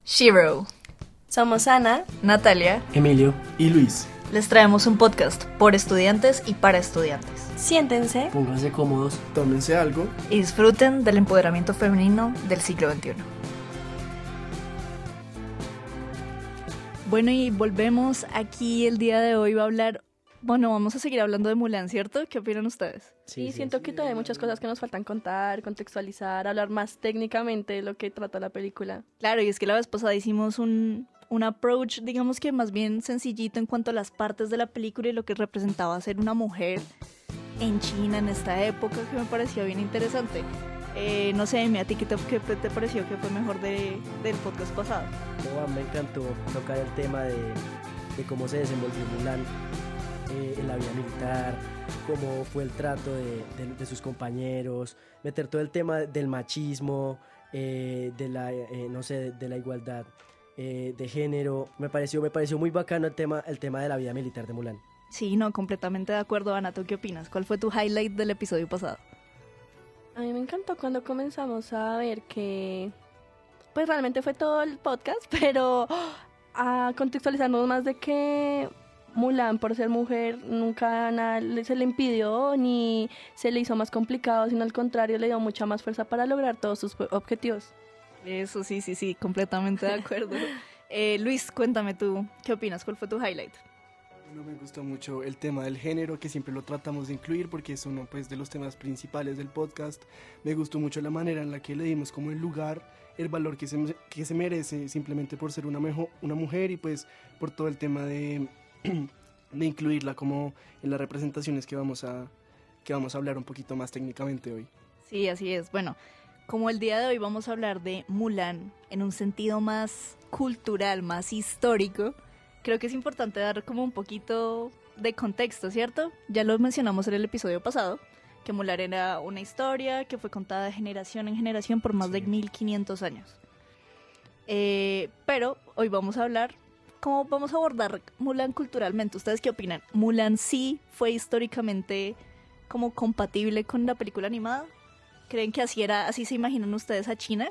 Shiro, Somos Ana, Natalia, Emilio y Luis. les traemos un podcast por estudiantes y para estudiantes. siéntense. pónganse cómodos. Tómense algo. Y disfruten del empoderamiento femenino del siglo XXI. Bueno, y volvemos aquí el día de hoy. Vamos a seguir hablando de Mulan, ¿cierto? ¿Qué opinan ustedes? Sí, siento que todavía hay muchas cosas que nos faltan contar, contextualizar, hablar más técnicamente de lo que trata la película. Claro, y es que la vez pasada hicimos un approach, digamos que más bien sencillito en cuanto a las partes de la película y lo que representaba ser una mujer en China en esta época, que me pareció bien interesante. No sé, ¿a ti qué te pareció que fue mejor del podcast pasado? Me encantó tocar el tema de cómo se desenvolvió Mulan en la vida militar, cómo fue el trato de sus compañeros, meter todo el tema del machismo, de la igualdad de género. Me pareció muy bacano el tema de la vida militar de Mulan. Sí, no, completamente de acuerdo. Ana, ¿tú qué opinas? ¿Cuál fue tu highlight del episodio pasado? A mí me encantó cuando comenzamos a ver que, pues realmente fue todo el podcast, pero a contextualizarnos más de que Mulan, por ser mujer, nunca nada se le impidió ni se le hizo más complicado, sino al contrario, le dio mucha más fuerza para lograr todos sus objetivos. Eso sí, completamente de acuerdo. Luis, cuéntame tú, ¿qué opinas? ¿Cuál fue tu highlight? Bueno, me gustó mucho el tema del género, que siempre lo tratamos de incluir porque es uno, pues, de los temas principales del podcast. Me gustó mucho la manera en la que le dimos como el lugar, el valor que se merece simplemente por ser una mujer y pues por todo el tema de incluirla como en las representaciones que vamos a hablar un poquito más técnicamente hoy. Sí, así es. Bueno, como el día de hoy vamos a hablar de Mulan en un sentido más cultural, más histórico, creo que es importante dar como un poquito de contexto, ¿cierto? Ya lo mencionamos en el episodio pasado, que Mulan era una historia que fue contada de generación en generación por más de 1500 años. Pero hoy vamos a hablar cómo vamos a abordar Mulan culturalmente. ¿Ustedes qué opinan? ¿Mulan sí fue históricamente como compatible con la película animada? ¿Creen que así se imaginan ustedes a China?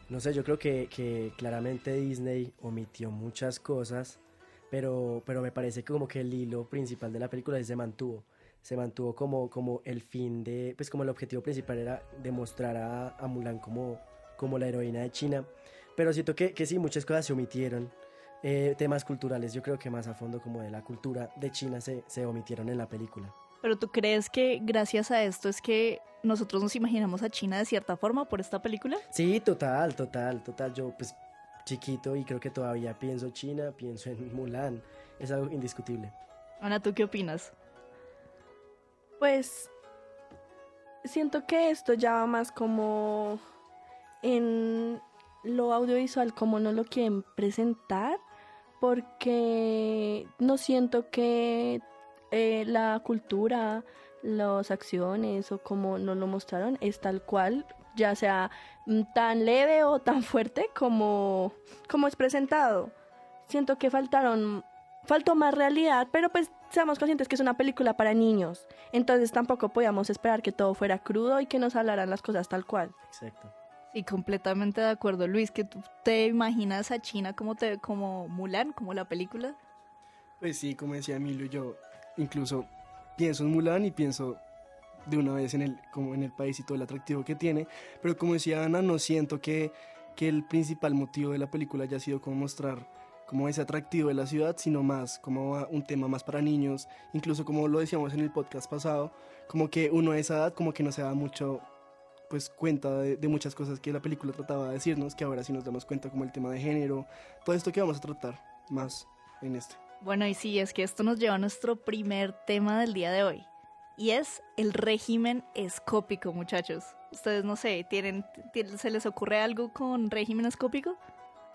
No sé, yo creo que claramente Disney omitió muchas cosas, pero me parece que como que el hilo principal de la película se mantuvo como el fin pues como el objetivo principal era demostrar a Mulan como la heroína de China, pero siento que sí, muchas cosas se omitieron. Temas culturales, yo creo que más a fondo como de la cultura de China se omitieron en la película. ¿Pero tú crees que gracias a esto es que nosotros nos imaginamos a China de cierta forma por esta película? Sí, total. Yo pues chiquito y creo que todavía pienso China, pienso en Mulan. Es algo indiscutible. Ana, ¿tú qué opinas? Pues siento que esto ya va más como en lo audiovisual, como no lo quieren presentar, porque no siento que la cultura, las acciones o como nos lo mostraron es tal cual, ya sea tan leve o tan fuerte como es presentado. Siento que faltó más realidad, pero pues seamos conscientes que es una película para niños, entonces tampoco podíamos esperar que todo fuera crudo y que nos hablaran las cosas tal cual. Exacto. Sí, completamente de acuerdo, Luis, que tú te imaginas a China como Mulan, como la película. Pues sí, como decía Emilio, yo incluso pienso en Mulan y pienso de una vez en el país y todo el atractivo que tiene, pero como decía Ana, no siento que el principal motivo de la película haya sido como mostrar como ese atractivo de la ciudad, sino más como un tema más para niños, incluso como lo decíamos en el podcast pasado, como que uno a esa edad como que no se da mucho pues cuenta de muchas cosas que la película trataba de decirnos, que ahora sí nos damos cuenta, como el tema de género, todo esto que vamos a tratar más en este. Bueno, y sí, es que esto nos lleva a nuestro primer tema del día de hoy, y es el régimen escópico, muchachos. Ustedes, no sé, ¿se les ocurre algo con régimen escópico?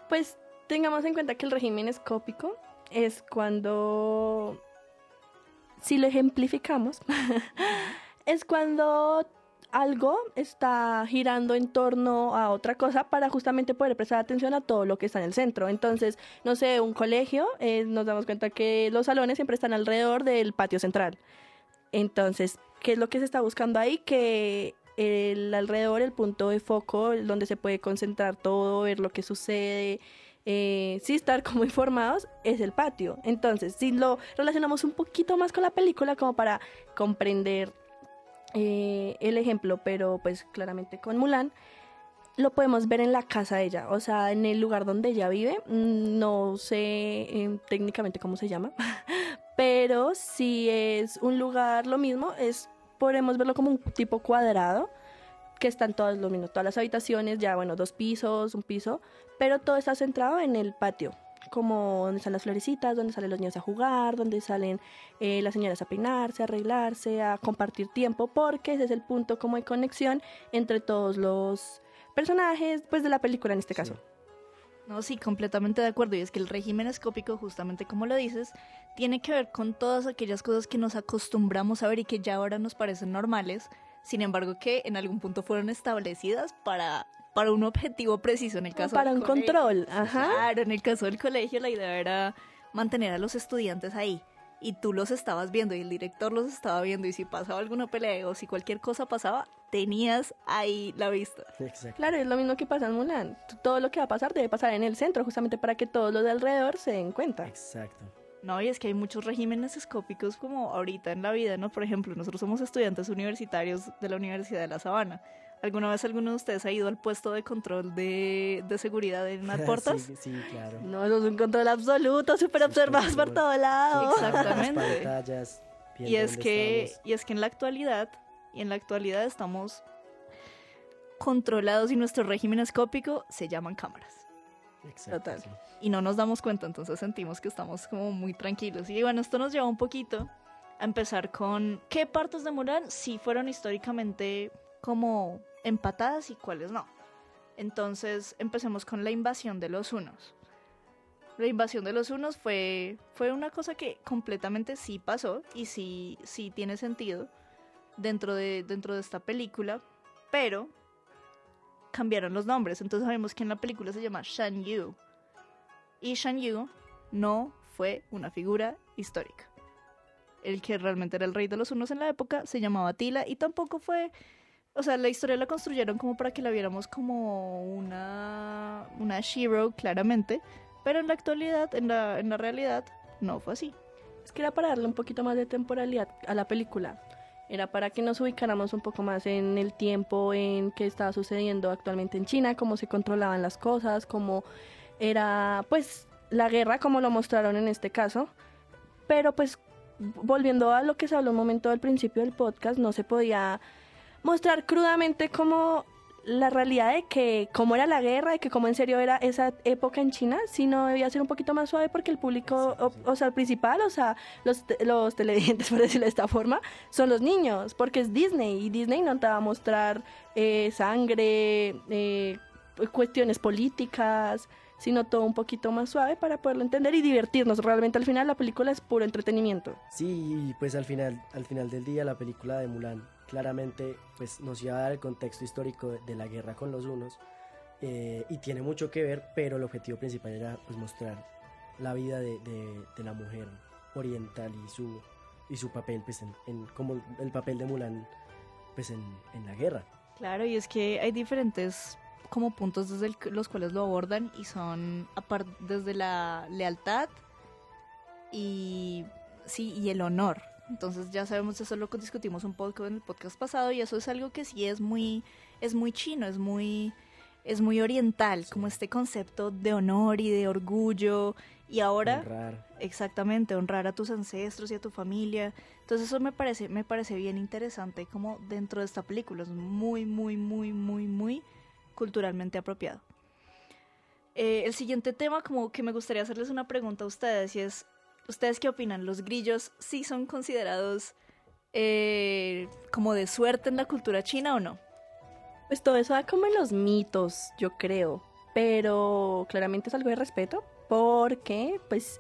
Pues tengamos en cuenta que el régimen escópico es cuando, si lo ejemplificamos, es cuando algo está girando en torno a otra cosa para justamente poder prestar atención a todo lo que está en el centro. Entonces, no sé, un colegio, nos damos cuenta que los salones siempre están alrededor del patio central. Entonces, ¿qué es lo que se está buscando ahí? Que el alrededor, el punto de foco, donde se puede concentrar todo, ver lo que sucede, sí estar como informados, es el patio. Entonces, si lo relacionamos un poquito más con la película, como para comprender el ejemplo, pero pues claramente con Mulan, lo podemos ver en la casa de ella, o sea, en el lugar donde ella vive. No sé técnicamente cómo se llama, pero si es un lugar lo mismo, podremos verlo como un tipo cuadrado, que están todas lo mismo, todas las habitaciones, ya bueno, 2 pisos, un piso, pero todo está centrado en el patio, como donde están las florecitas, donde salen los niños a jugar, donde salen las señoras a peinarse, a arreglarse, a compartir tiempo, porque ese es el punto como de conexión entre todos los personajes, pues de la película en este caso. No, sí, completamente de acuerdo. Y es que el régimen escópico, justamente como lo dices, tiene que ver con todas aquellas cosas que nos acostumbramos a ver y que ya ahora nos parecen normales, sin embargo que en algún punto fueron establecidas para un objetivo preciso. En el caso para del un colegio. control, ajá. Claro, en el caso del colegio la idea era mantener a los estudiantes ahí. Y tú los estabas viendo y el director los estaba viendo, y si pasaba alguna pelea o si cualquier cosa pasaba, tenías ahí la vista. Exacto. Claro, es lo mismo que pasa en Mulan. Todo lo que va a pasar debe pasar en el centro, justamente para que todos los de alrededor se den cuenta. Exacto. No, y es que hay muchos regímenes escópicos como ahorita en la vida, ¿no? Por ejemplo, nosotros somos estudiantes universitarios de la Universidad de La Sabana. ¿Alguna vez alguno de ustedes ha ido al puesto de control de seguridad en las puertas? Sí, sí, claro. No, eso es un control absoluto, súper observados por todo lado. Exactamente. Las pantallas, viendo Y es dónde que estamos. en la actualidad estamos controlados y nuestro régimen escópico se llaman cámaras. Exacto, Total. sí. Y no nos damos cuenta, entonces sentimos que estamos como muy tranquilos. Y bueno, esto nos lleva un poquito a empezar con qué partes de Mulan sí fueron históricamente como empatadas y cuáles no. Entonces empecemos con la invasión de los hunos. La invasión de los hunos fue una cosa que completamente sí pasó y sí tiene sentido dentro de esta película, pero cambiaron los nombres. Entonces sabemos que en la película se llama Shan Yu. Y Shan Yu no fue una figura histórica. El que realmente era el rey de los hunos en la época se llamaba Tila, y tampoco fue... O sea, la historia la construyeron como para que la viéramos como una Shiro, claramente, pero en la actualidad, en la realidad, no fue así. Es que era para darle un poquito más de temporalidad a la película. Era para que nos ubicáramos un poco más en el tiempo en que estaba sucediendo actualmente en China, cómo se controlaban las cosas, cómo era pues la guerra, como lo mostraron en este caso. Pero pues volviendo a lo que se habló un momento al principio del podcast, no se podía mostrar crudamente como la realidad de que cómo era la guerra, de que cómo en serio era esa época en China, sino debía ser un poquito más suave, porque el público, o sea, el principal, o sea, los televidentes, por decirlo de esta forma, son los niños, porque es Disney, y Disney no te va a mostrar sangre, cuestiones políticas, sino todo un poquito más suave para poderlo entender y divertirnos. Realmente al final la película es puro entretenimiento. Sí, y pues al final del día la película de Mulan claramente pues nos iba a dar el contexto histórico de la guerra con los hunos, y tiene mucho que ver, pero el objetivo principal era pues mostrar la vida de la mujer oriental y su papel pues como el papel de Mulan pues en la guerra. Claro, y es que hay diferentes como puntos desde los cuales lo abordan, y son desde la lealtad y el honor. Entonces ya sabemos, eso lo discutimos un poco en el podcast pasado, y eso es algo que sí es muy chino, es muy oriental, como este concepto de honor y de orgullo, y ahora Honrar. exactamente honrar a tus ancestros y a tu familia. Entonces eso me parece bien interesante como dentro de esta película, es muy culturalmente apropiado. El siguiente tema, como que me gustaría hacerles una pregunta a ustedes, y es: ¿ustedes qué opinan? ¿Los grillos sí son considerados como de suerte en la cultura china o no? Pues todo eso da como en los mitos, yo creo, pero claramente es algo de respeto, porque pues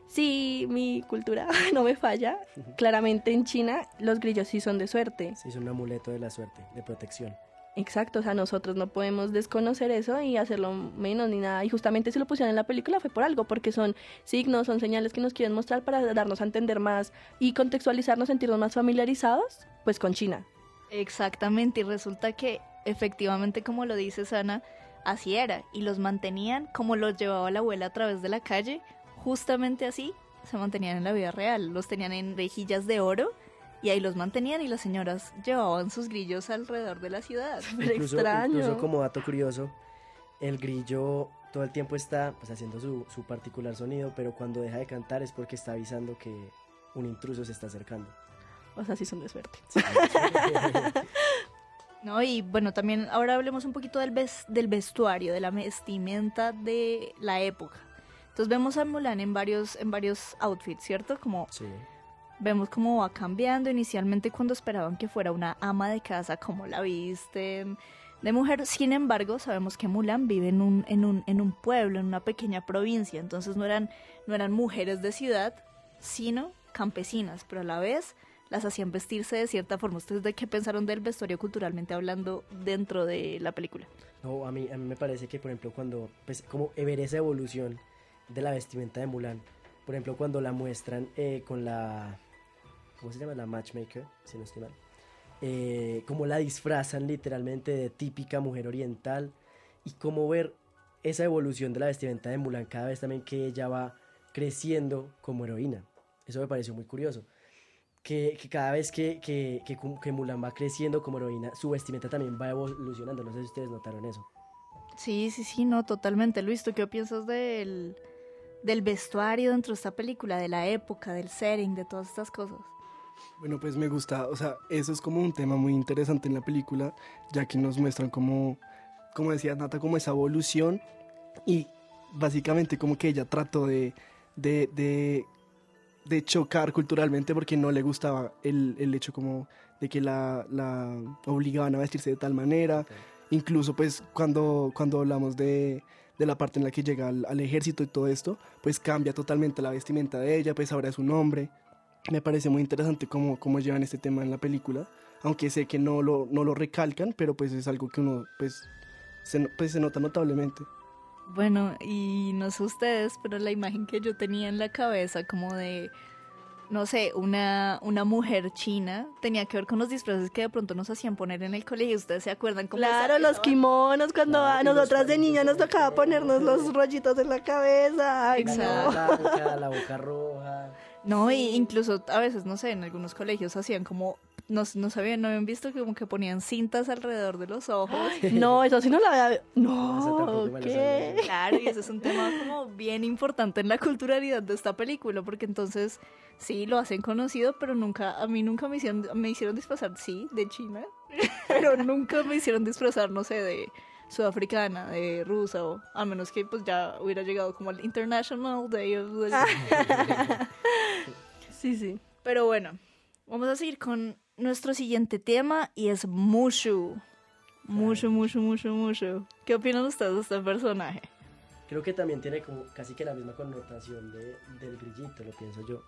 si mi cultura no me falla, claramente en China los grillos sí son de suerte. Sí, es un amuleto de la suerte, de protección. Exacto, o sea, nosotros no podemos desconocer eso y hacerlo menos ni nada. Y justamente si lo pusieron en la película fue por algo, porque son signos, son señales que nos quieren mostrar para darnos a entender más y contextualizarnos, sentirnos más familiarizados, pues con China. Exactamente, y resulta que efectivamente, como lo dice Sana, así era, y los mantenían como los llevaba la abuela a través de la calle, justamente así se mantenían en la vida real, los tenían en rejillas de oro y ahí los mantenían y las señoras llevaban sus grillos alrededor de la ciudad. Pero extraño. Incluso como dato curioso, el grillo todo el tiempo está pues haciendo su particular sonido, pero cuando deja de cantar es porque está avisando que un intruso se está acercando. O sea, sí son de suerte. No, y bueno, también ahora hablemos un poquito del vestuario, de la vestimenta de la época. Entonces vemos a Mulan en varios outfits, ¿cierto? Como Sí. vemos cómo va cambiando. Inicialmente cuando esperaban que fuera una ama de casa, como la visten de mujer. Sin embargo, sabemos que Mulan vive en un pueblo, en una pequeña provincia. Entonces no eran mujeres de ciudad, sino campesinas, pero a la vez las hacían vestirse de cierta forma. ¿Ustedes de qué pensaron del vestuario culturalmente hablando dentro de la película? No, a mí me parece que, por ejemplo, cuando, pues, como ver esa evolución de la vestimenta de Mulan, por ejemplo, cuando la muestran con la, ¿cómo se llama? La matchmaker, si no estoy mal. Como la disfrazan literalmente de típica mujer oriental, y cómo ver esa evolución de la vestimenta de Mulan cada vez también que ella va creciendo como heroína. Eso me pareció muy curioso. Que cada vez que Mulan va creciendo como heroína, su vestimenta también va evolucionando. No sé si ustedes notaron eso. Sí, no, totalmente. Luis, ¿tú qué piensas del vestuario dentro de esta película, de la época, del setting, de todas estas cosas? Bueno, pues me gusta, o sea, eso es como un tema muy interesante en la película, ya que nos muestran como decía Nata, como esa evolución y básicamente como que ella trató de chocar culturalmente porque no le gustaba el hecho como de que la obligaban a vestirse de tal manera. Okay. Incluso pues cuando hablamos de la parte en la que llega al ejército y todo esto, pues cambia totalmente la vestimenta de ella, pues ahora es un hombre. Me parece muy interesante cómo llevan este tema en la película, aunque sé que no lo recalcan, pero pues es algo que uno pues se nota notablemente. Bueno, y no sé ustedes, pero la imagen que yo tenía en la cabeza como de, no sé, una mujer china, tenía que ver con los disfraces que de pronto nos hacían poner en el colegio. ¿Ustedes se acuerdan cómo Claro, los kimonos, cuando Claro, a y los nosotras de niña nos palitos tocaba de ponernos pelo. los rollitos en la cabeza. Ay, Exacto. no. La boca roja. No, y incluso a veces, no sé, en algunos colegios hacían como, no habían visto como que ponían cintas alrededor de los ojos. No, eso sí no la había... No, eso tampoco No, me lo ¿qué? sabía. Claro, y ese es un tema como bien importante en la culturalidad de esta película, porque entonces sí lo hacen conocido, pero a mí nunca me hicieron disfrazar, sí, de China, pero nunca me hicieron disfrazar, no sé, de sudafricana, de rusa, o a menos que pues ya hubiera llegado como al International Day of the... Sí, sí. Pero bueno, vamos a seguir con nuestro siguiente tema y es Mushu. Mushu. ¿Qué opinan ustedes de este personaje? Creo que también tiene como casi que la misma connotación del grillito, lo pienso yo.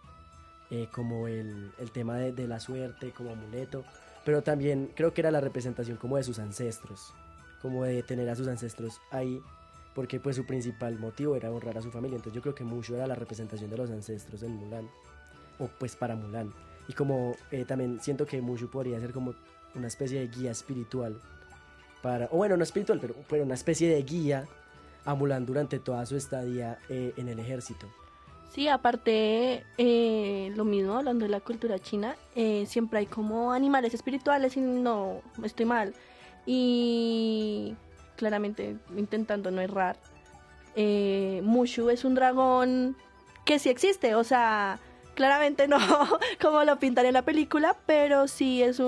Como el tema de la suerte, como amuleto. Pero también creo que era la representación como de sus ancestros. Como de tener a sus ancestros ahí. Porque pues su principal motivo era honrar a su familia. Entonces yo creo que Mushu era la representación de los ancestros en Mulan. O pues para Mulan. Y como también siento que Mushu podría ser como una especie de guía espiritual. O bueno, no espiritual, pero una especie de guía a Mulan durante toda su estadía en el ejército. Sí, aparte, lo mismo, hablando de la cultura china, siempre hay como animales espirituales y no estoy mal. Y claramente, intentando no errar, Mushu es un dragón que sí existe, o sea, claramente no como lo pintan en la película, pero sí es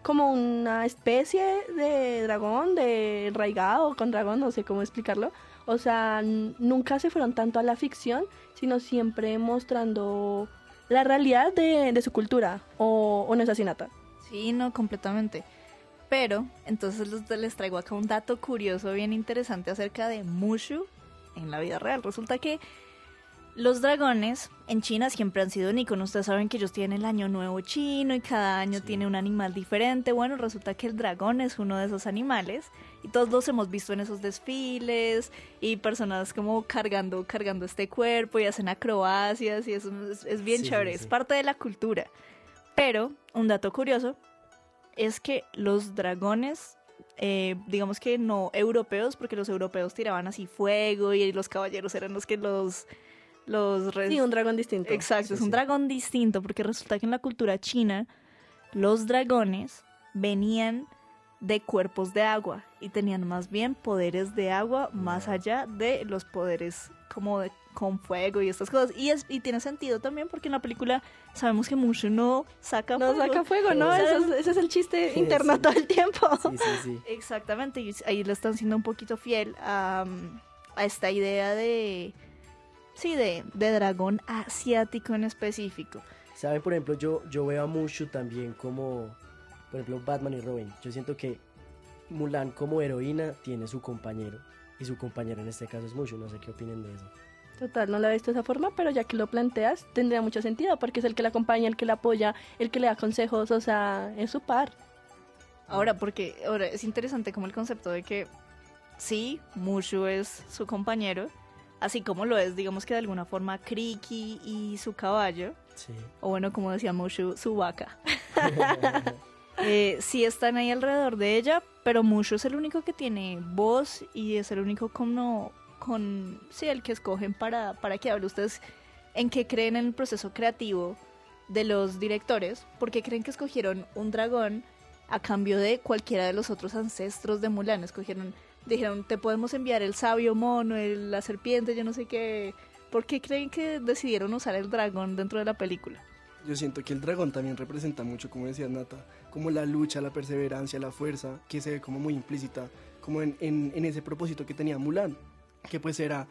como una especie de dragón, de enraigado con dragón, no sé cómo explicarlo. O sea, nunca se fueron tanto a la ficción, sino siempre mostrando la realidad de su cultura, o no es así, Nata. Sí, no, completamente. Pero, entonces les traigo acá un dato curioso, bien interesante acerca de Mushu en la vida real. Resulta que los dragones en China siempre han sido un icono. Ustedes saben que ellos tienen el año nuevo chino y cada año tiene un animal diferente. Bueno, resulta que el dragón es uno de esos animales y todos los hemos visto en esos desfiles y personas como cargando este cuerpo y hacen acrobacias y eso es bien chévere, es parte de la cultura. Pero, un dato curioso es que los dragones, digamos que no europeos, porque los europeos tiraban así fuego y los caballeros eran los que Sí, un dragón distinto. Exacto, Sí, es un sí. dragón distinto, porque resulta que en la cultura china los dragones venían de cuerpos de agua y tenían más bien poderes de agua más Wow. allá de los poderes como de con fuego y estas cosas. Y tiene sentido también porque en la película sabemos que Mushu no saca No fuego. saca fuego, ¿no? O sea, Ese es el chiste Sí. interno todo el tiempo. Sí, sí, sí. Exactamente, y ahí le están siendo un poquito fiel a esta idea de, sí, de dragón asiático en específico. ¿Saben? Por ejemplo, yo veo a Mushu también como, por ejemplo, Batman y Robin. Yo siento que Mulan como heroína tiene su compañero. Y su compañero en este caso es Mushu. No sé qué opinen de eso. Total, no la he visto de esa forma, pero ya que lo planteas, tendría mucho sentido, porque es el que la acompaña, el que la apoya, el que le da consejos, o sea, es su par. Ahora es interesante como el concepto de que sí, Mushu es su compañero, así como lo es, digamos que de alguna forma Kriki y su caballo, Sí. o bueno, como decía Mushu, su vaca. Sí están ahí alrededor de ella, pero Mushu es el único que tiene voz y es el único sí, el que escogen para que hable. ¿Ustedes en qué creen en el proceso creativo de los directores? ¿Por qué creen que escogieron un dragón a cambio de cualquiera de los otros ancestros de Mulan? Dijeron, te podemos enviar el sabio mono, la serpiente, yo no sé qué. ¿Por qué creen que decidieron usar el dragón dentro de la película? Yo siento que el dragón también representa mucho, como decía Nata, como la lucha, la perseverancia, la fuerza, que se ve como muy implícita, como en ese propósito que tenía Mulan, que pues era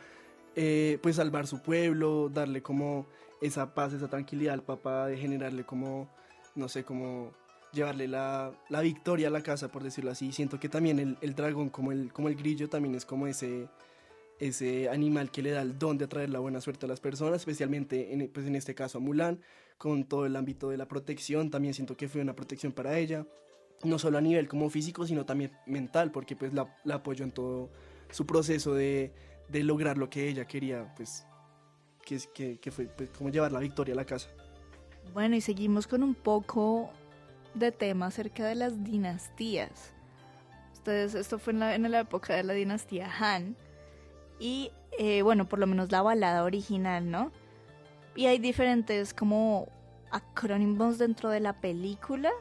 pues salvar su pueblo, darle como esa paz, esa tranquilidad al papá, de generarle como, no sé, como llevarle la victoria a la casa, por decirlo así. Siento que también el dragón, como el grillo, también es como ese animal que le da el don de atraer la buena suerte a las personas, especialmente pues en este caso a Mulan, con todo el ámbito de la protección. También siento que fue una protección para ella, no solo a nivel como físico, sino también mental, porque pues la apoyó en todo su proceso de lograr lo que ella quería, pues que fue pues, como llevar la victoria a la casa. Bueno, y seguimos con un poco de tema acerca de las dinastías. Esto fue en la época de la dinastía Han. Y bueno, por lo menos la balada original, ¿no? Y hay diferentes como acrónimos dentro de la película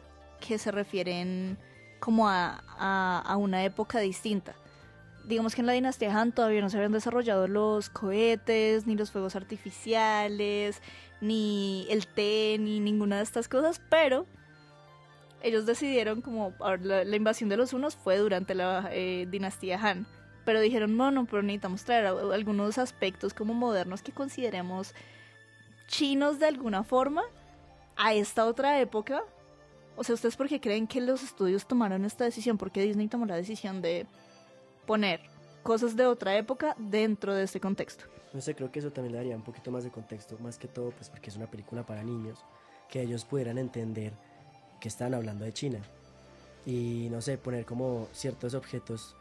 que se refieren como a una época distinta. Digamos que en la dinastía Han todavía no se habían desarrollado los cohetes, ni los fuegos artificiales, ni el té, ni ninguna de estas cosas, pero ellos decidieron como la invasión de los hunos fue durante la dinastía Han. Pero dijeron, bueno, pero necesitamos traer algunos aspectos como modernos que consideremos chinos de alguna forma a esta otra época. O sea, ¿ustedes por qué creen que los estudios tomaron esta decisión? ¿Por qué Disney tomó la decisión de poner cosas de otra época dentro de este contexto? No sé, creo que eso también le daría un poquito más de contexto, más que todo, pues porque es una película para niños, que ellos pudieran entender que están hablando de China. Y no sé, poner como ciertos objetos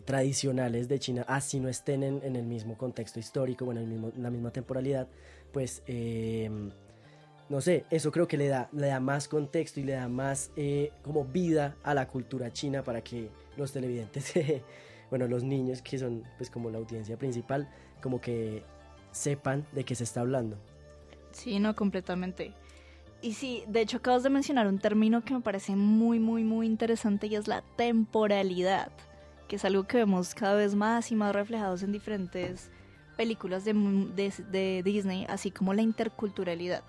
tradicionales de China, así no estén en el mismo contexto histórico, bueno, en la misma temporalidad, pues no sé, eso creo que le da más contexto y le da más como vida a la cultura china para que los televidentes, bueno, los niños que son pues como la audiencia principal, como que sepan de qué se está hablando. Sí, no, completamente. Y sí, de hecho acabas de mencionar un término que me parece muy, muy, muy interesante y es la temporalidad, que es algo que vemos cada vez más y más reflejados en diferentes películas de Disney, así como la interculturalidad.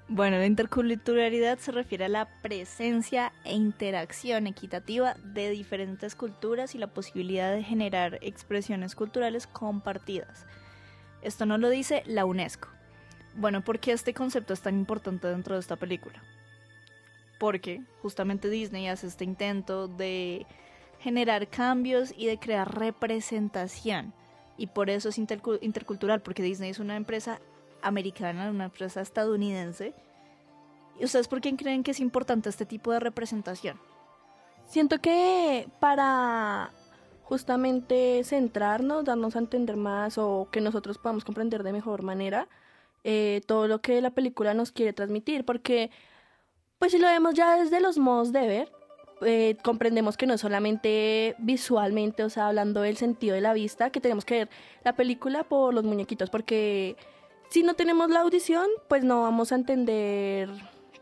Bueno, la interculturalidad se refiere a la presencia e interacción equitativa de diferentes culturas y la posibilidad de generar expresiones culturales compartidas. Esto no lo dice la UNESCO. Bueno, ¿por qué este concepto es tan importante dentro de esta película? Porque justamente Disney hace este intento de generar cambios y de crear representación. Y por eso es intercultural, porque Disney es una empresa americana, una empresa estadounidense. ¿Y ustedes por qué creen que es importante este tipo de representación? Siento que para justamente centrarnos, darnos a entender más o que nosotros podamos comprender de mejor manera, todo lo que la película nos quiere transmitir, porque pues si lo vemos ya desde los modos de ver, comprendemos que no es solamente visualmente, o sea, hablando del sentido de la vista, que tenemos que ver la película por los muñequitos, porque si no tenemos la audición, pues no vamos a entender,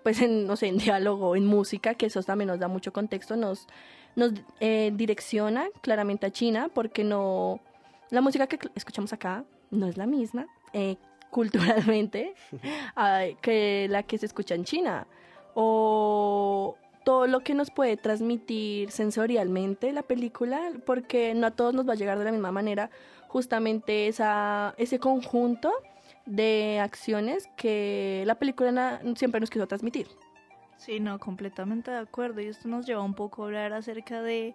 pues en, no sé, en diálogo, en música, que eso también nos da mucho contexto, nos direcciona claramente a China, porque no, la música que escuchamos acá no es la misma, culturalmente, que la que se escucha en China, o todo lo que nos puede transmitir sensorialmente la película, porque no a todos nos va a llegar de la misma manera justamente ese conjunto de acciones que la película siempre nos quiso transmitir. Sí, no, completamente de acuerdo. Y esto nos lleva un poco a hablar acerca de,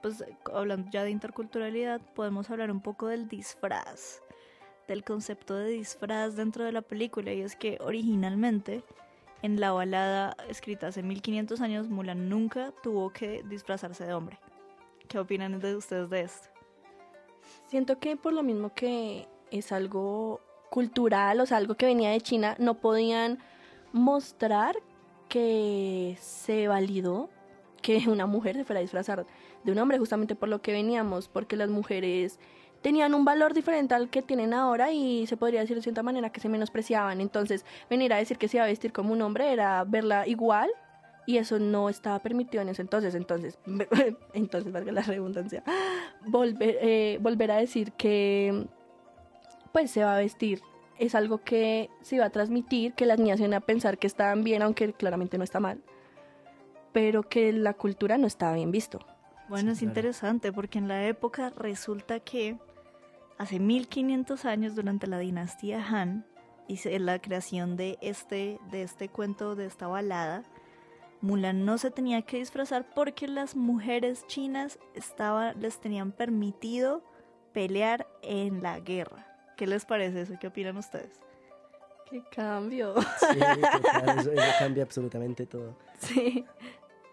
pues hablando ya de interculturalidad, podemos hablar un poco del disfraz, del concepto de disfraz dentro de la película. Y es que originalmente, en la balada escrita hace 1500 años, Mulan nunca tuvo que disfrazarse de hombre. ¿Qué opinan de ustedes de esto? Siento que por lo mismo que es algo cultural, o sea, algo que venía de China, no podían mostrar que se validó que una mujer se fuera a disfrazar de un hombre, justamente por lo que veníamos, porque las mujeres tenían un valor diferente al que tienen ahora y se podría decir de cierta manera que se menospreciaban. Entonces, venir a decir que se iba a vestir como un hombre era verla igual y eso no estaba permitido en ese entonces. Entonces, valga la redundancia, volver a decir que pues se va a vestir es algo que se iba a transmitir, que las niñas iban a pensar que estaban bien, aunque claramente no está mal, pero que la cultura no estaba bien visto. Bueno, Sí, es claro. interesante porque en la época resulta que hace 1500 años, durante la dinastía Han, y la creación de este cuento, de esta balada, Mulan no se tenía que disfrazar porque las mujeres chinas les tenían permitido pelear en la guerra. ¿Qué les parece eso? ¿Qué opinan ustedes? ¡Qué cambio! Sí, total, eso cambia absolutamente todo. Sí.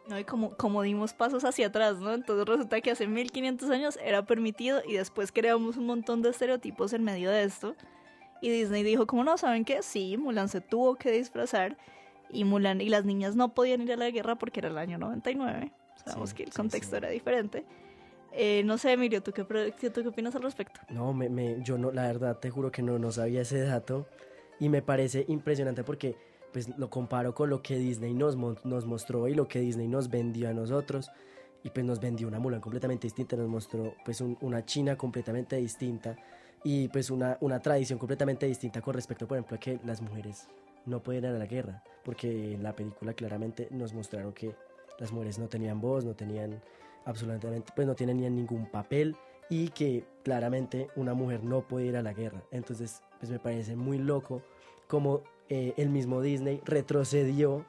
No, y como dimos pasos hacia atrás, ¿no? Entonces resulta que hace 1500 años era permitido y después creamos un montón de estereotipos en medio de esto. Y Disney dijo, ¿cómo no? ¿Saben qué? Sí, Mulan se tuvo que disfrazar y Mulan y las niñas no podían ir a la guerra porque era el año 99. Sabemos Sí, que el sí, contexto sí. era diferente. No sé, Emilio, ¿tú qué opinas al respecto? No, yo no, la verdad te juro que no sabía ese dato y me parece impresionante porque pues lo comparo con lo que Disney nos mostró y lo que Disney nos vendió a nosotros y pues nos vendió una Mulan completamente distinta, nos mostró pues una China completamente distinta y pues una tradición completamente distinta con respecto, por ejemplo, a que las mujeres no pueden ir a la guerra, porque en la película claramente nos mostraron que las mujeres no tenían voz, no tenían absolutamente, pues no tenían ningún papel y que claramente una mujer no puede ir a la guerra. Entonces, pues me parece muy loco como el mismo Disney retrocedió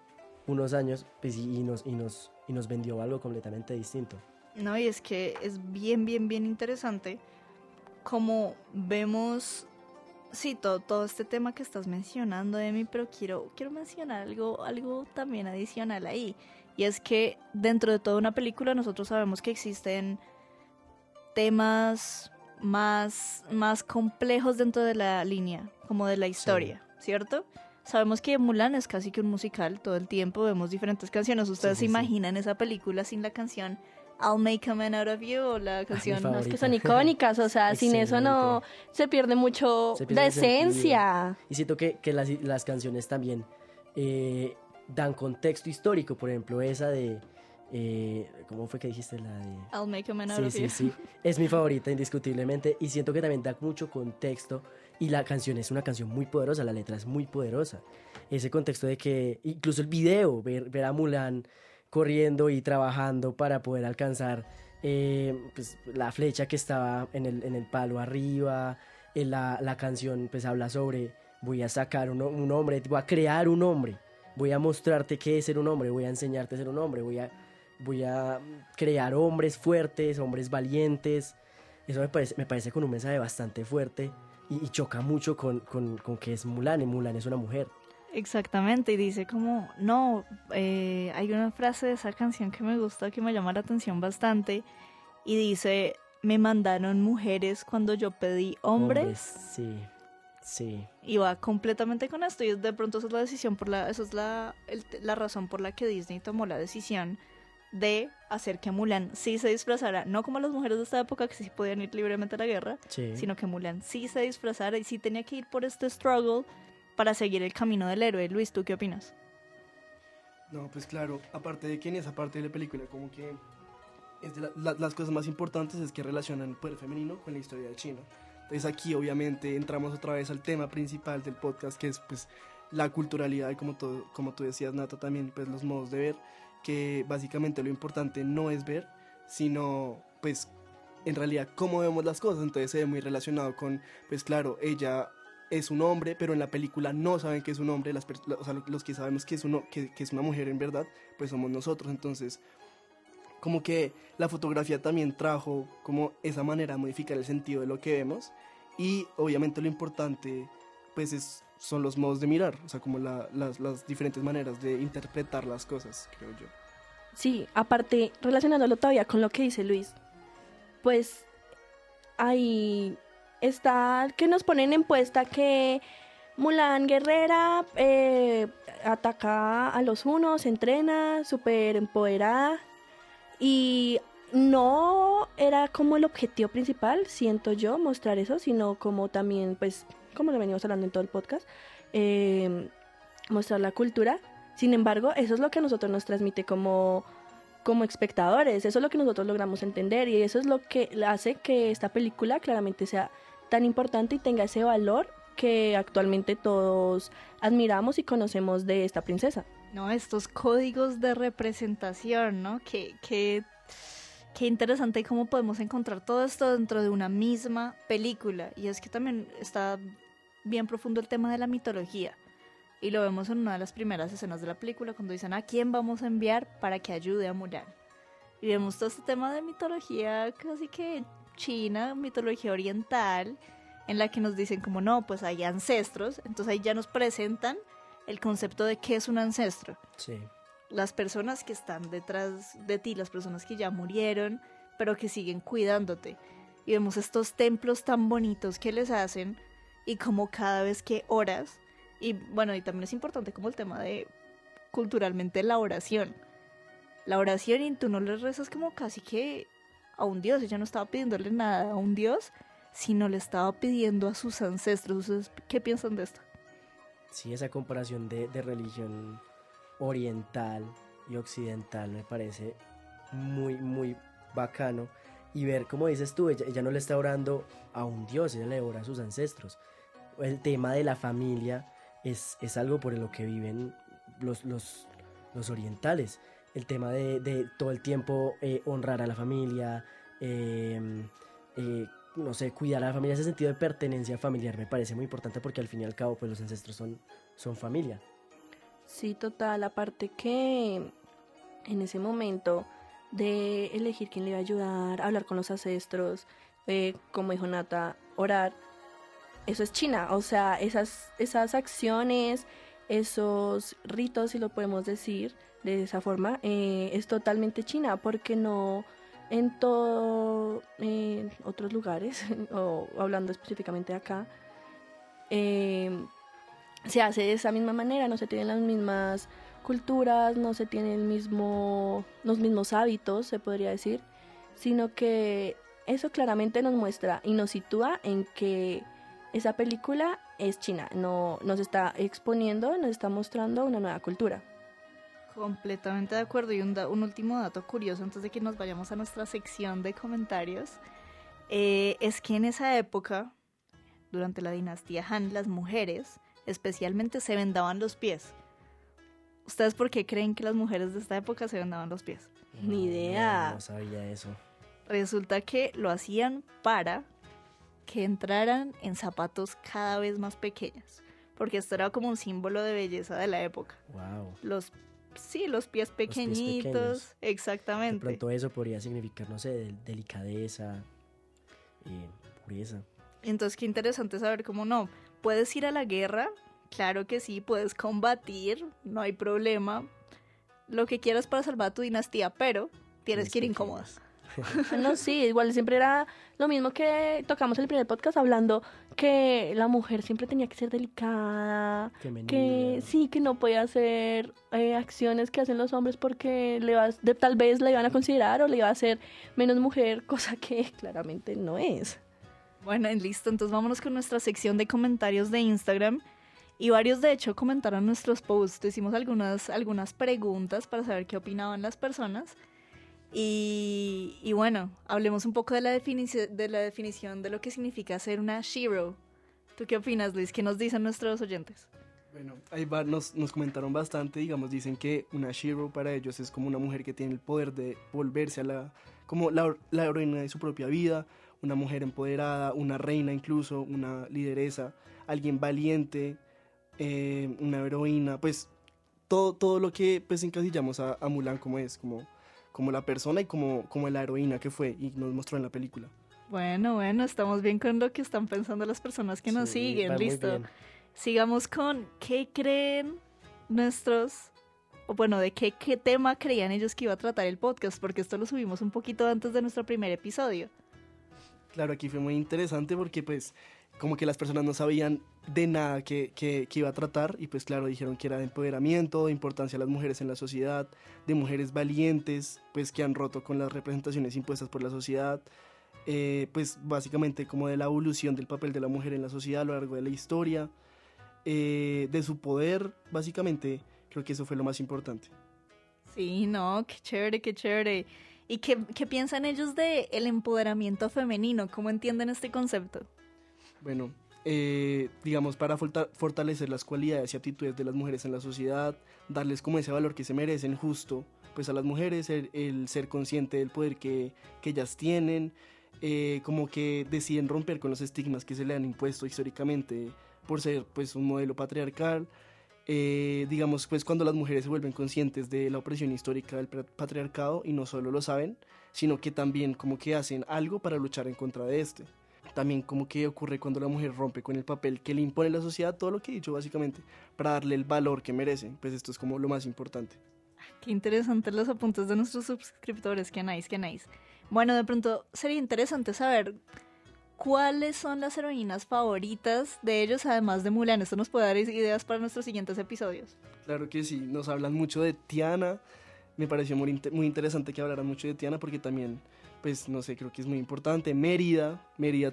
unos años pues, y nos vendió algo completamente distinto. No, y es que es bien interesante como vemos, sí, todo este tema que estás mencionando, Emi, pero quiero mencionar algo también adicional ahí. Y es que dentro de toda una película nosotros sabemos que existen temas más complejos dentro de la línea, como de la historia, ¿cierto? Sabemos que Mulan es casi que un musical, todo el tiempo vemos diferentes canciones. ¿Ustedes se imaginan esa película sin la canción I'll Make a Man Out of You o la canción? No, es que son icónicas, o sea, sin eso no se pierde mucho Se pierde la el sentido. esencia. Y siento que las canciones también dan contexto histórico, por ejemplo, esa de... ¿cómo fue que dijiste? La de... I'll Make a Man Out of Sí, You. sí, sí. Es mi favorita, indiscutiblemente. Y siento que también da mucho contexto. Y la canción es una canción muy poderosa, la letra es muy poderosa. Ese contexto de que, incluso el video, ver a Mulan corriendo y trabajando para poder alcanzar pues, la flecha que estaba en el palo arriba. La canción pues habla sobre, voy a sacar un hombre, voy a crear un hombre. Voy a mostrarte qué es ser un hombre, voy a enseñarte a ser un hombre, voy a crear hombres fuertes, hombres valientes. Eso me parece con un mensaje bastante fuerte y choca mucho con que es Mulan, y Mulan es una mujer. Exactamente, y dice como, no, hay una frase de esa canción que me gusta, que me llama la atención bastante, y dice, me mandaron mujeres cuando yo pedí hombres. Sí. Sí, Y va completamente con esto. Y de pronto esa es la decisión esa es la razón por la que Disney tomó la decisión de hacer que Mulan sí se disfrazara, no como las mujeres de esta época que sí podían ir libremente a la guerra, sí. sino que Mulan sí se disfrazara y sí tenía que ir por este struggle para seguir el camino del héroe. Luis, ¿tú qué opinas? No, pues claro, aparte de que en esa parte de la película como que es de las cosas más importantes es que relacionan el poder femenino con la historia de China. Entonces aquí obviamente entramos otra vez al tema principal del podcast, que es pues la culturalidad y como tú decías, Nata, también pues los modos de ver, que básicamente lo importante no es ver, sino pues en realidad cómo vemos las cosas. Entonces se ve muy relacionado con, pues claro, ella es un hombre, pero en la película no saben que es un hombre, o sea, los que sabemos que que es una mujer en verdad, pues somos nosotros. Entonces como que la fotografía también trajo como esa manera de modificar el sentido de lo que vemos, y obviamente lo importante pues son los modos de mirar, o sea, como las diferentes maneras de interpretar las cosas, creo yo. Sí, aparte, relacionándolo todavía con lo que dice Luis, pues ahí está que nos ponen en puesta que Mulan guerrera ataca a los hunos, entrena, súper empoderada, y no era como el objetivo principal, siento yo, mostrar eso, sino como también, pues, como lo venimos hablando en todo el podcast, mostrar la cultura. Sin embargo, eso es lo que a nosotros nos transmite como espectadores, eso es lo que nosotros logramos entender, y eso es lo que hace que esta película claramente sea tan importante y tenga ese valor que actualmente todos admiramos y conocemos de esta princesa. No, estos códigos de representación, ¿no? Qué interesante cómo podemos encontrar todo esto dentro de una misma película. Y es que también está bien profundo el tema de la mitología. Y lo vemos en una de las primeras escenas de la película cuando dicen a quién vamos a enviar para que ayude a Mulan. Y vemos todo este tema de mitología casi que china, mitología oriental, en la que nos dicen como no, pues hay ancestros. Entonces ahí ya nos presentan el concepto de qué es un ancestro. Sí. Las personas que están detrás de ti, las personas que ya murieron, pero que siguen cuidándote. Y vemos estos templos tan bonitos que les hacen, y como cada vez que oras, y bueno, y también es importante como el tema de culturalmente la oración. La oración, y tú no le rezas como casi que a un dios. Ella no estaba pidiéndole nada a un dios, sino le estaba pidiendo a sus ancestros. ¿Ustedes qué piensan de esto? Sí, esa comparación de religión oriental y occidental me parece muy, muy bacano. Y ver, como dices tú, ella no le está orando a un dios, ella le ora a sus ancestros. El tema de la familia es algo por lo que viven los orientales. El tema de todo el tiempo honrar a la familia, no sé, cuidar a la familia, ese sentido de pertenencia familiar me parece muy importante, porque al fin y al cabo pues los ancestros son familia. Sí, total, aparte que en ese momento de elegir quién le iba a ayudar, hablar con los ancestros, como dijo Nata, orar, eso es China, o sea, esas acciones, esos ritos, si lo podemos decir de esa forma, es totalmente China, porque no en todos otros lugares, o hablando específicamente de acá, se hace de esa misma manera, no se tienen las mismas culturas, no se tienen los mismos hábitos, se podría decir, sino que eso claramente nos muestra y nos sitúa en que esa película es China, no nos está exponiendo, nos está mostrando una nueva cultura. Completamente de acuerdo. Y un último dato curioso antes de que nos vayamos a nuestra sección de comentarios, es que en esa época, durante la dinastía Han, las mujeres especialmente se vendaban los pies. ¿Ustedes por qué creen que las mujeres de esta época se vendaban los pies? Ni idea. No sabía eso. Resulta que lo hacían para que entraran en zapatos cada vez más pequeños, porque esto era como un símbolo de belleza de la época. Wow. Los pies pequeñitos, pequeños. De exactamente. pronto eso podría significar, no sé, delicadeza, pureza. Entonces qué interesante saber cómo no. ¿Puedes ir a la guerra? Claro que sí, puedes combatir, no hay problema. Lo que quieras para salvar a tu dinastía, pero tienes que ir incómoda. No, sí, igual siempre era lo mismo que tocamos el primer podcast hablando que la mujer siempre tenía que ser delicada, Femenina. que sí, que no podía hacer acciones que hacen los hombres porque tal vez la iban a considerar o le iba a hacer menos mujer, cosa que claramente no es. Bueno, listo, entonces vámonos con nuestra sección de comentarios de Instagram. Y varios de hecho comentaron nuestros posts. Hicimos algunas preguntas para saber qué opinaban las personas. Y bueno, hablemos un poco de la definición de lo que significa ser una shero. ¿Tú qué opinas, Luis? ¿Qué nos dicen nuestros oyentes? Bueno, nos comentaron bastante, digamos, dicen que una shero para ellos es como una mujer que tiene el poder de volverse como la heroína de su propia vida, una mujer empoderada, una reina incluso, una lideresa, alguien valiente, una heroína, pues todo lo que pues encasillamos a Mulan como es, como la persona y como la heroína que fue y nos mostró en la película. Bueno, estamos bien con lo que están pensando las personas que nos Sí, siguen, va muy listo. bien. Sigamos con qué creen de qué tema creían ellos que iba a tratar el podcast, porque esto lo subimos un poquito antes de nuestro primer episodio. Claro, aquí fue muy interesante porque pues como que las personas no sabían de nada que iba a tratar y pues claro, dijeron que era de empoderamiento, de importancia a las mujeres en la sociedad, de mujeres valientes, pues que han roto con las representaciones impuestas por la sociedad, pues básicamente como de la evolución del papel de la mujer en la sociedad a lo largo de la historia, de su poder, básicamente creo que eso fue lo más importante. Sí, no, qué chévere, qué chévere. ¿Y qué piensan ellos de el empoderamiento femenino? ¿Cómo entienden este concepto? Bueno, digamos, para fortalecer las cualidades y aptitudes de las mujeres en la sociedad, darles como ese valor que se merecen justo, pues a las mujeres, el ser consciente del poder que ellas tienen, como que deciden romper con los estigmas que se le han impuesto históricamente por ser pues un modelo patriarcal. Digamos, pues cuando las mujeres se vuelven conscientes de la opresión histórica del patriarcado y no solo lo saben, sino que también como que hacen algo para luchar en contra de este. También como que ocurre cuando la mujer rompe con el papel que le impone la sociedad, todo lo que he dicho básicamente, para darle el valor que merece, pues esto es como lo más importante. Qué interesantes los apuntes de nuestros suscriptores, qué nice, qué nice. Bueno, de pronto sería interesante saber cuáles son las heroínas favoritas de ellos, además de Mulan. Esto nos puede dar ideas para nuestros siguientes episodios. Claro que sí, nos hablan mucho de Tiana, me pareció muy interesante que hablaran mucho de Tiana porque también, pues no sé, creo que es muy importante. Mérida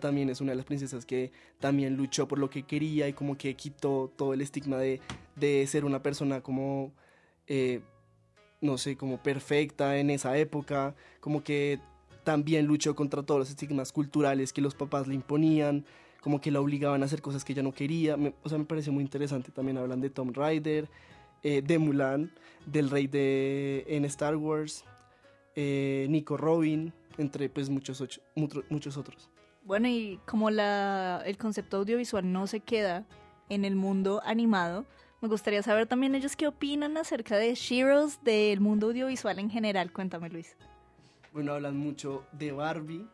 también es una de las princesas que también luchó por lo que quería y como que quitó todo el estigma de ser una persona como, no sé, como perfecta en esa época, como que también luchó contra todos los estigmas culturales que los papás le imponían, como que la obligaban a hacer cosas que ella no quería. Me pareció muy interesante. También hablan de Tomb Raider, de Mulan, del rey en Star Wars, Nico Robin, entre pues muchos otros. Bueno, y como el concepto audiovisual no se queda en el mundo animado, me gustaría saber también ellos qué opinan acerca de Sheroes del mundo audiovisual en general. Cuéntame, Luis. Bueno, hablan mucho de Barbie,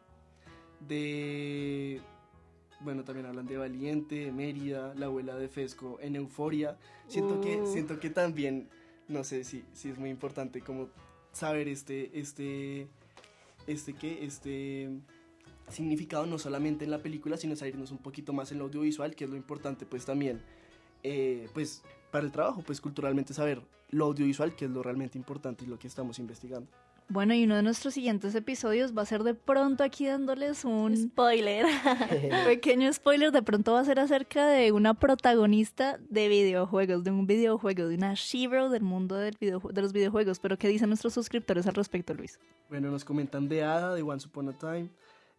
bueno, también hablan de Valiente, de Mérida, la abuela de Fesco en Euforia. Siento que también, no sé si es muy importante como saber este significado no solamente en la película, sino salirnos un poquito más en lo audiovisual, que es lo importante pues también, pues para el trabajo, pues culturalmente saber lo audiovisual, que es lo realmente importante y lo que estamos investigando. Bueno, y uno de nuestros siguientes episodios va a ser de pronto aquí dándoles un Spoiler. pequeño spoiler. De pronto va a ser acerca de una protagonista de videojuegos, de un videojuego, de una shero del mundo de los videojuegos. Pero ¿qué dicen nuestros suscriptores al respecto, Luis? Bueno, nos comentan de Ada, de Once Upon a Time,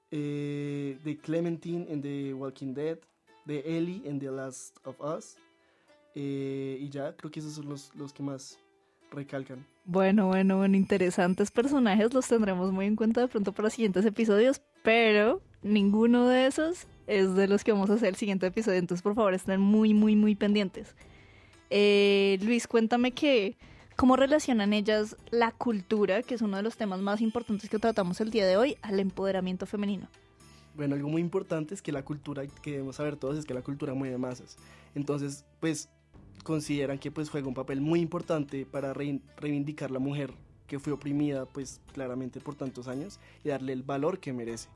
de Clementine en The Walking Dead, de Ellie en The Last of Us, y ya, creo que esos son los que más recalcan. Bueno, interesantes personajes, los tendremos muy en cuenta de pronto para los siguientes episodios, pero ninguno de esos es de los que vamos a hacer el siguiente episodio, entonces por favor estén muy, muy, muy pendientes. Luis, cuéntame cómo relacionan ellas la cultura, que es uno de los temas más importantes que tratamos el día de hoy, al empoderamiento femenino. Bueno, algo muy importante es que la cultura, que debemos saber todos, es que la cultura mueve masas. Entonces, pues, consideran que pues juega un papel muy importante para reivindicar la mujer que fue oprimida pues claramente por tantos años y darle el valor que merece.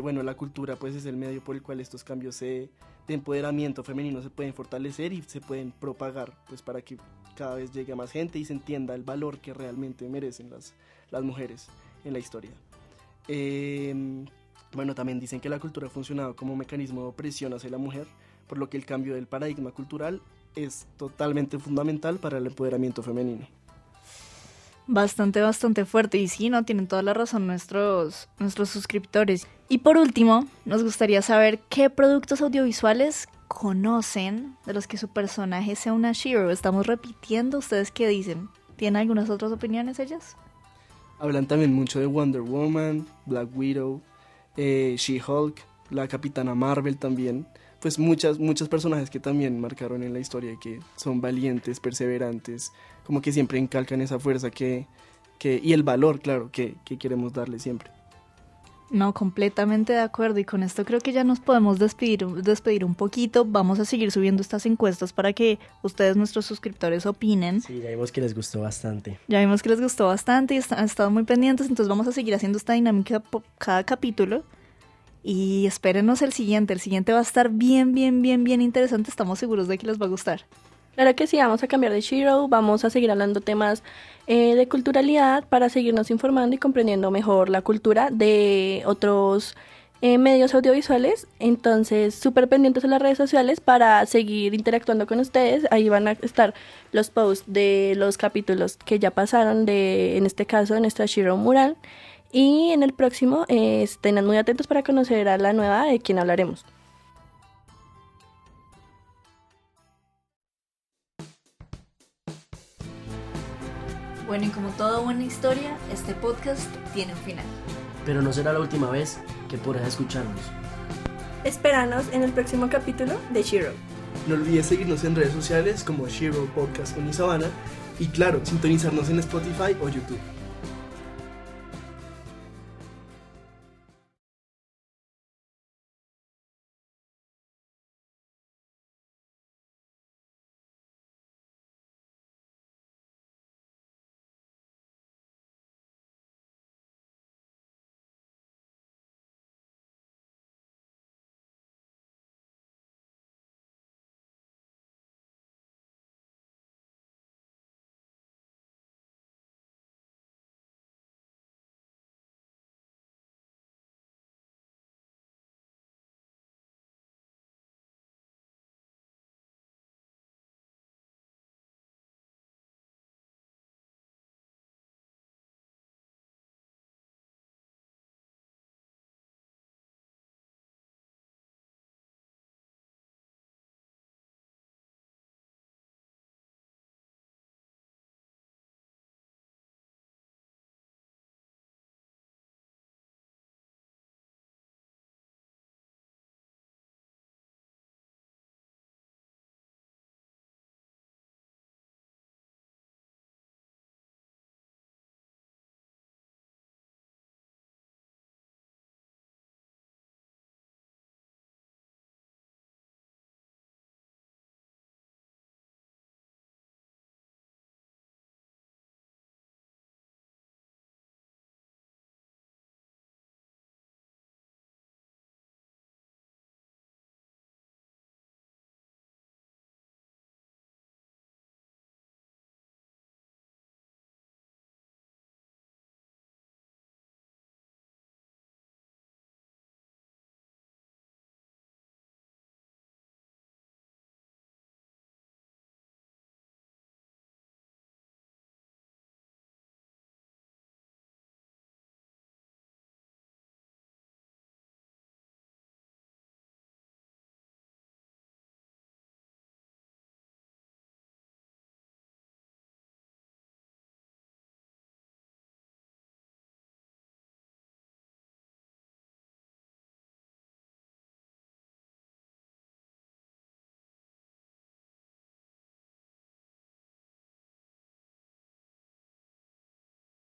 Bueno, la cultura pues es el medio por el cual estos cambios de empoderamiento femenino se pueden fortalecer y se pueden propagar pues para que cada vez llegue a más gente y se entienda el valor que realmente merecen las mujeres en la historia. Bueno, también dicen que la cultura ha funcionado como mecanismo de opresión hacia la mujer, por lo que el cambio del paradigma cultural es totalmente fundamental para el empoderamiento femenino. Bastante fuerte. Y sí, no, tienen toda la razón nuestros suscriptores. Y por último, nos gustaría saber qué productos audiovisuales conocen de los que su personaje sea una She-Ra. Estamos repitiendo, ¿ustedes qué dicen? ¿Tienen algunas otras opiniones ellas? Hablan también mucho de Wonder Woman, Black Widow, She-Hulk, la Capitana Marvel también. Pues muchas personajes que también marcaron en la historia y que son valientes, perseverantes, como que siempre encalcan esa fuerza y el valor, claro, que queremos darle siempre. No, completamente de acuerdo, y con esto creo que ya nos podemos despedir un poquito. Vamos a seguir subiendo estas encuestas para que ustedes, nuestros suscriptores, opinen. Sí, ya vimos que les gustó bastante. Ya vimos que les gustó bastante y han estado muy pendientes, entonces vamos a seguir haciendo esta dinámica por cada capítulo. Y espérenos el siguiente va a estar bien interesante, estamos seguros de que les va a gustar. Claro que sí, vamos a cambiar de She-Ra, vamos a seguir hablando temas de culturalidad para seguirnos informando y comprendiendo mejor la cultura de otros medios audiovisuales. Entonces, súper pendientes en las redes sociales para seguir interactuando con ustedes. Ahí van a estar los posts de los capítulos que ya pasaron, en este caso, de nuestra She-Ra mural. Y en el próximo, estén muy atentos para conocer a la nueva de quien hablaremos. Bueno, y como toda buena historia, este podcast tiene un final. Pero no será la última vez que podrás escucharnos. Espéranos en el próximo capítulo de She-Ra. No olvides seguirnos en redes sociales como She-Ra Podcast Unisabana y claro, sintonizarnos en Spotify o YouTube.